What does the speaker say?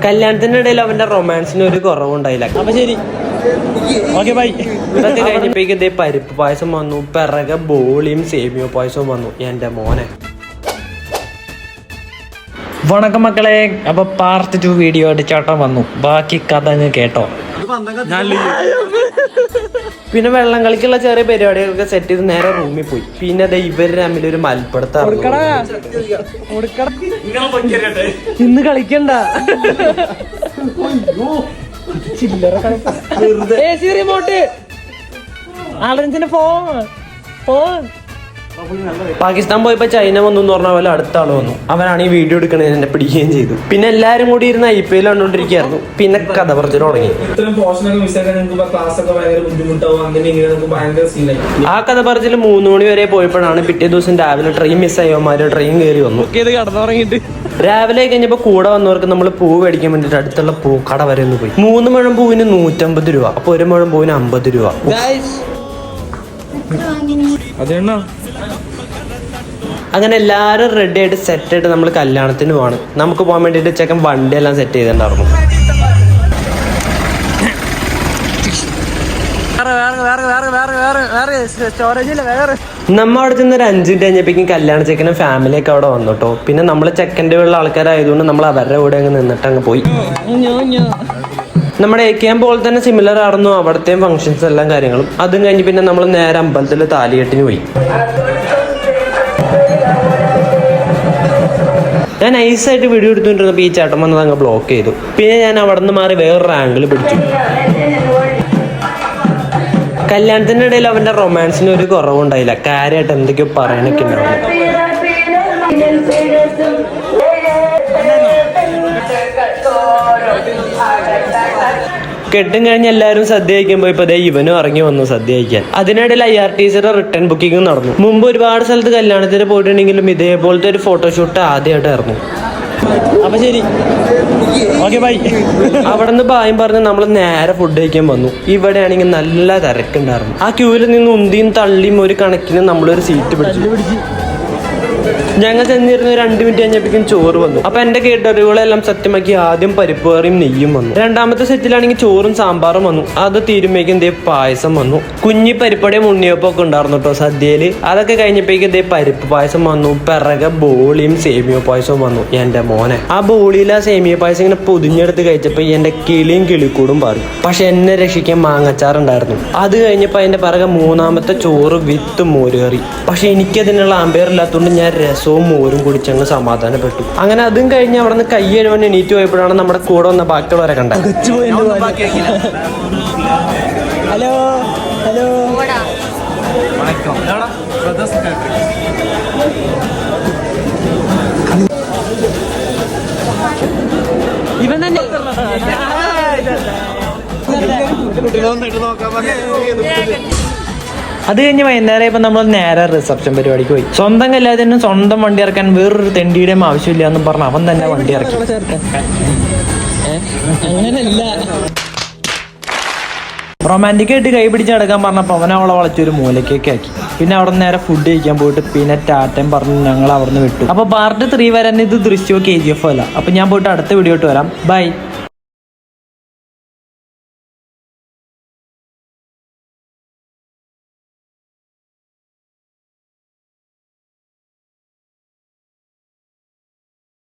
കല്യാണത്തിന്റെ ഇടയിൽ അവന്റെ റൊമാൻസിന് ഒരു കുറവുണ്ടായില്ല. അപ്പൊ ശരി, ഓക്കെ ബൈ. ഇതൊക്കെ കഴിഞ്ഞപ്പോഴേക്കും ഇതേ പരിപ്പ് പായസം വന്നു, പിറകെ ബോളിയും സേമിയോ പായസവും വന്നു. എന്റെ മോനെ. വണക്കം മക്കളെ, അപ്പൊ പാർട്ട് 2 വീഡിയോ ആയിട്ട് ചേട്ടൻ വന്നു. ബാക്കി കഥ അങ്ങ് കേട്ടോ. പിന്നെ വെള്ളം കളിക്കുള്ള ചെറിയ പരിപാടികളൊക്കെ സെറ്റ് ചെയ്ത് നേരെ റൂമിൽ പോയി. പിന്നെ അതെ ഇവര് തമ്മിൽ ഒരു മൽപ്പിടുത്തം. ഇന്ന് കളിക്കണ്ട. പാകിസ്ഥാൻ പോയപ്പോ ചൈന വന്നു എന്ന് പറഞ്ഞ പോലെ അടുത്ത ആള് വന്നു. അവനാണ് ഈ വീഡിയോ എടുക്കണത്, എന്നെ പിടിക്കുകയും ചെയ്തു. പിന്നെ എല്ലാരും കൂടി ഇരുന്ന് IPL കണ്ടോണ്ടിരിക്കുകയായിരുന്നു. പിന്നെ കഥ പറഞ്ഞു തുടങ്ങി. ആ കഥ പറച്ചിൽ 3 മണി വരെ പോയപ്പോഴാണ് പിറ്റേ ദിവസം രാവിലെ ട്രെയിൻ മിസ്സായവന്മാര് ട്രെയിൻ കയറി വന്നു. രാവിലെ കഴിഞ്ഞപ്പോ കൂടെ വന്നവർക്ക് നമ്മൾ പൂ മേടിക്കാൻ വേണ്ടിട്ട് അടുത്തുള്ള പൂക്കട വരെ ഒന്ന് പോയി. 3 മുഴം പൂവിന് 150 രൂപ. അപ്പൊ 1 മുഴം പൂവിന് 50 രൂപ. അങ്ങനെ എല്ലാരും റെഡി ആയിട്ട് സെറ്റ് ആയിട്ട് നമ്മൾ കല്യാണത്തിന് പോവാണ്. നമുക്ക് പോകാൻ വേണ്ടിട്ട് ചെക്കൻ വണ്ടി എല്ലാം സെറ്റ് ചെയ്തിട്ടുണ്ടായിരുന്നു. നമ്മ അവിടെ ചെന്ന് ഒരു 5 മിനിറ്റ് കഴിഞ്ഞപ്പോഴേക്കും കല്യാണ ചെക്കനും ഫാമിലിയൊക്കെ അവിടെ വന്നു കേട്ടോ. പിന്നെ നമ്മള് ചെക്കൻ്റെ ഉള്ള ആൾക്കാരായതുകൊണ്ട് നമ്മൾ അവരുടെ കൂടെ അങ്ങ് നിന്നിട്ട് അങ്ങ് പോയി. നമ്മുടെ AKM പോലെ തന്നെ സിമിലർ ആയിരുന്നു അവിടുത്തെ ഫംഗ്ഷൻസ് എല്ലാം കാര്യങ്ങളും. അതും കഴിഞ്ഞ് പിന്നെ നമ്മൾ നേരെ അമ്പലത്തിൽ താലികെട്ടിന് പോയി. ഞാൻ നൈസായിട്ട് വീഡിയോ എടുത്തുകൊണ്ടിരുന്നപ്പോൾ ഈ ചേട്ടൻ വന്നത് അങ്ങ് ബ്ലോക്ക് ചെയ്തു. പിന്നെ ഞാൻ അവിടെ നിന്ന് മാറി വേറൊരു ആംഗിൾ പിടിച്ചു. കല്യാണത്തിന്റെ ഇടയിൽ അവന്റെ റൊമാൻസിന് ഒരു കുറവുണ്ടായില്ല. കാര്യമായിട്ട് എന്തൊക്കെയോ പറയാനൊക്കെ ഉണ്ടായിരുന്നു. കെട്ടും കഴിഞ്ഞ് എല്ലാവരും സദ്യ കഴിക്കുമ്പോൾ ഇപ്പൊ ഇവനും ഇറങ്ങി വന്നു സദ്യ കഴിക്കാൻ. അതിനിടയിൽ IRTCയുടെ റിട്ടേൺ ബുക്കിംഗ് നടന്നു. മുമ്പ് ഒരുപാട് സ്ഥലത്ത് കല്യാണത്തിന് പോയിട്ടുണ്ടെങ്കിലും ഇതേപോലത്തെ ഒരു ഫോട്ടോഷൂട്ട് ആദ്യമായിട്ടായിരുന്നു. അപ്പൊ ശരി, ഓക്കെ ബൈ. അവിടെ നിന്ന് ബായും പറഞ്ഞ് നമ്മൾ നേരെ ഫുഡ് കഴിക്കാൻ വന്നു. ഇവിടെ ആണെങ്കിൽ നല്ല തിരക്കുണ്ടായിരുന്നു. ആ ക്യൂവിൽ നിന്ന് ഉന്തിയും തള്ളിയും ഒരു കണക്കിന് നമ്മളൊരു സീറ്റ് പിടിച്ചു. ഞങ്ങൾ ചെന്നിരുന്ന 2 മിനിറ്റ് കഴിഞ്ഞപ്പോഴേക്കും ചോറ് വന്നു. അപ്പൊ എന്റെ കേട്ടറിവുകളെല്ലാം സത്യമാക്കി ആദ്യം പരിപ്പ് കറിയും നെയ്യും വന്നു. രണ്ടാമത്തെ സെറ്റിലാണെങ്കിൽ ചോറും സാമ്പാറും വന്നു. അത് തീരുമ്പോഴേക്കും പായസം വന്നു. കുഞ്ഞി പരിപ്പടയും ഉണ്ണിയപ്പം ഒക്കെ ഉണ്ടായിരുന്നു കേട്ടോ സദ്യയില്. അതൊക്കെ കഴിഞ്ഞപ്പോഴേക്കും പരിപ്പ് പായസം വന്നു. പിറകെ ബോളിയും സേമിയോ പായസവും വന്നു. എന്റെ മോനെ. ആ ബോളിയിൽ ആ സേമിയോ പായസം ഇങ്ങനെ പൊതിഞ്ഞെടുത്ത് കഴിച്ചപ്പോ എന്റെ കിളിയും കിളിക്കൂടും പാറി. പക്ഷെ എന്നെ രക്ഷിക്കാൻ മാങ്ങച്ചാറുണ്ടായിരുന്നു. അത് കഴിഞ്ഞപ്പോ അതിന്റെ പിറകെ 3ാമത്തെ ചോറ് വിത്ത് മോരുകറി. പക്ഷെ എനിക്കതിനുള്ള ആമ്പയർ ഇല്ലാത്തതുകൊണ്ട് ഞാൻ രസവും മോരും കുടിച്ചങ്ങ് സമാധാനപ്പെട്ടു. അങ്ങനെ അതും കഴിഞ്ഞ് അവിടെ നിന്ന് കൈ എഴുവാൻ എണീറ്റ് പോയപ്പോഴാണ് നമ്മുടെ കൂടെ വന്ന ബാക്കിയുള്ളവരെ കണ്ടത്. ഹലോ ഹലോ, ഇവൻ തന്നെ. അത് കഴിഞ്ഞ് വൈകുന്നേരം ഇപ്പം നമ്മൾ നേരെ റിസപ്ഷൻ പരിപാടിക്ക് പോയി. സ്വന്തം കല്യാണത്തിനും സ്വന്തം വണ്ടി ഇറക്കാൻ വേറൊരു തെണ്ടിയുടെയും ആവശ്യമില്ല എന്ന് പറഞ്ഞ് അവൻ തന്നെ വണ്ടി ഇറക്കി. അങ്ങനല്ല, റൊമാൻറ്റിക് ആയിട്ട് കൈ പിടിച്ച് നടക്കാൻ പറഞ്ഞപ്പോൾ അവൻ അവളെ വളച്ചൊരു മൂലക്കേക്ക് ആക്കി. പിന്നെ അവിടെ നേരെ ഫുഡ് കഴിക്കാൻ പോയിട്ട് പിന്നെ ടാറ്റയും പറഞ്ഞ് ഞങ്ങൾ അവിടെ നിന്ന് വിട്ടു. അപ്പോൾ പാർട്ട് 3 വരാൻ ഇത് ദൃശ്യമോ KGF അല്ല. അപ്പോൾ ഞാൻ പോയിട്ട് അടുത്ത വീഡിയോ ഇട്ട് വരാം. ബൈ.